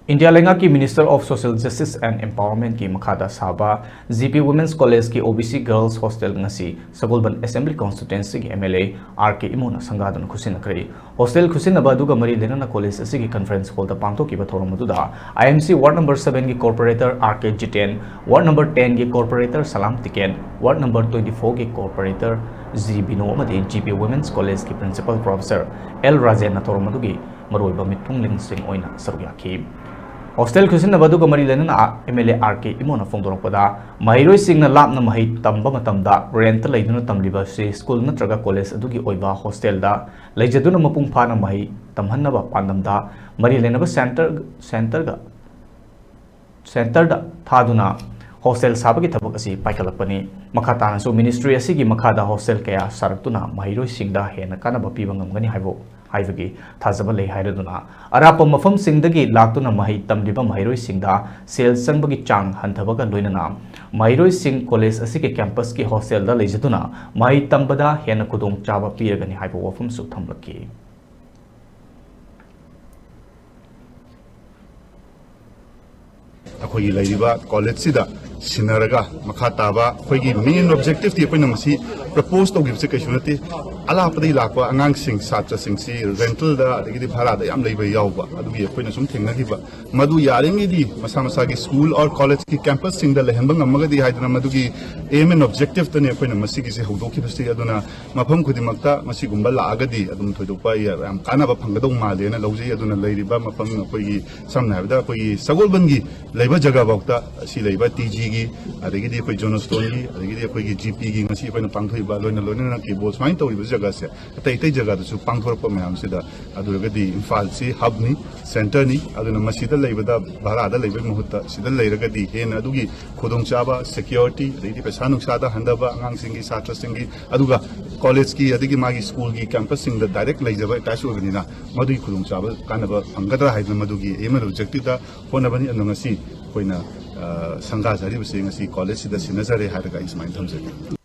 India Lenga ki Minister of Social Justice and Empowerment ki Makhada Saba GP Women's College ki OBC Girls Hostel ngasi Sagolband Assembly Constituency ki MLA RK Imo na sangaduna khutsinakhre hostel khusinaba duga mari lenana college asigi conference hall da pangto ki bathoram maduda IMC Ward number 7 ki corporator RK Jiten Ward number 10 ki corporator Salam Tiken Ward number 24 ki corporator G Bino amadi GP Women's College ki principal professor L Rajen na thoram madugi maroiba mitpung lingsing oina saruyaki Hostel khusinaba duga mari lenana MLA RK Imo na phongdorokpada mahiroi singna lapna mahi tamba matamda rent leiduna tamliba se school natraga college adugi oiba hostel da leijaduna mapung phana mahi tamhannaba pandamda mari lenaba center da thaduna hostel sabagi thabak asi paikalakpani makhatana so ministry asigi makhada hostel kaya saraktuna mahiroi singda hena kanaba piba ngamgani haibo haibagi thazaba lei hairaduna arapa mafam singdagi laktuna mahi tamliba mahiroi singda sel sangbagi chang hanthabaga loinana mahiroi sing college asiki campus ki hostel da leijaduna mahi tambada hena kudong chaba piragani haibo wafam su thamlaki अखोई लाइरिबा college सिदा सिनरगा मखा ताबा अखोई main objective ती अपन मसी propose तो give से कैशुनती अलापदि लापा अंगांग सिंग छात्र सिंग सी rental दा अदगी भाड़ा दा याम लेबा यावबा अदुगी अखोइना सुम थेंगनागिबा मदु यारेंगेदी मसा मसा की स्कूल और कॉलेज की कैंपस सिंग दा लेहंबा ngमगदी हाइदना मदुगी एम एन ऑब्जेक्टिव तने अखोइना मसी की से हौदोखि बस्ती अदुना मफम खुदिमक्ता मसी गुंबा लागदी अदुम थोइदोपा याम कानाबा फंगदौ मालेना लौजै अदुना लेरिबा मफम अखोई समना हाबदा अखोई सगोलबनगी लेबा जगह बाउता असि लेबा टीजी की अदगी अखोई जोनस्टोन की अदगी अखोई जीपी की मसी अखोइना पांगथोइबा लोइना लोइना की बोल स्माइन तौरिबा जगह से अतै जगह दसु पांगथोरपा मयाम सिदा अदुरगदी इम्फाल से हब नि सेंटर नि अदुना मसीदा लेबदा भारादा लेबा मुहुत्ता सिदा लेरगदी हेन अदुगी खुदोंचाबा सिक्योरिटी अदगी पैसा नुक्सादा हंदबा अंगांग सिंगी छात्र सिंगी अदुगा कॉलेज की अदगी मागी स्कूल की कैंपस सिंग दा डायरेक्ट लेजबा अटैच होगनिना मदुगी खुदोंचाबा कानबा फंगदरा हाइदना मदुगी एम ऑब्जेक्टिव दा होनबनी अनंगसी कोइना संगा जारी बसे ngasi college sida sinazare हारगा इसमाइन थमजे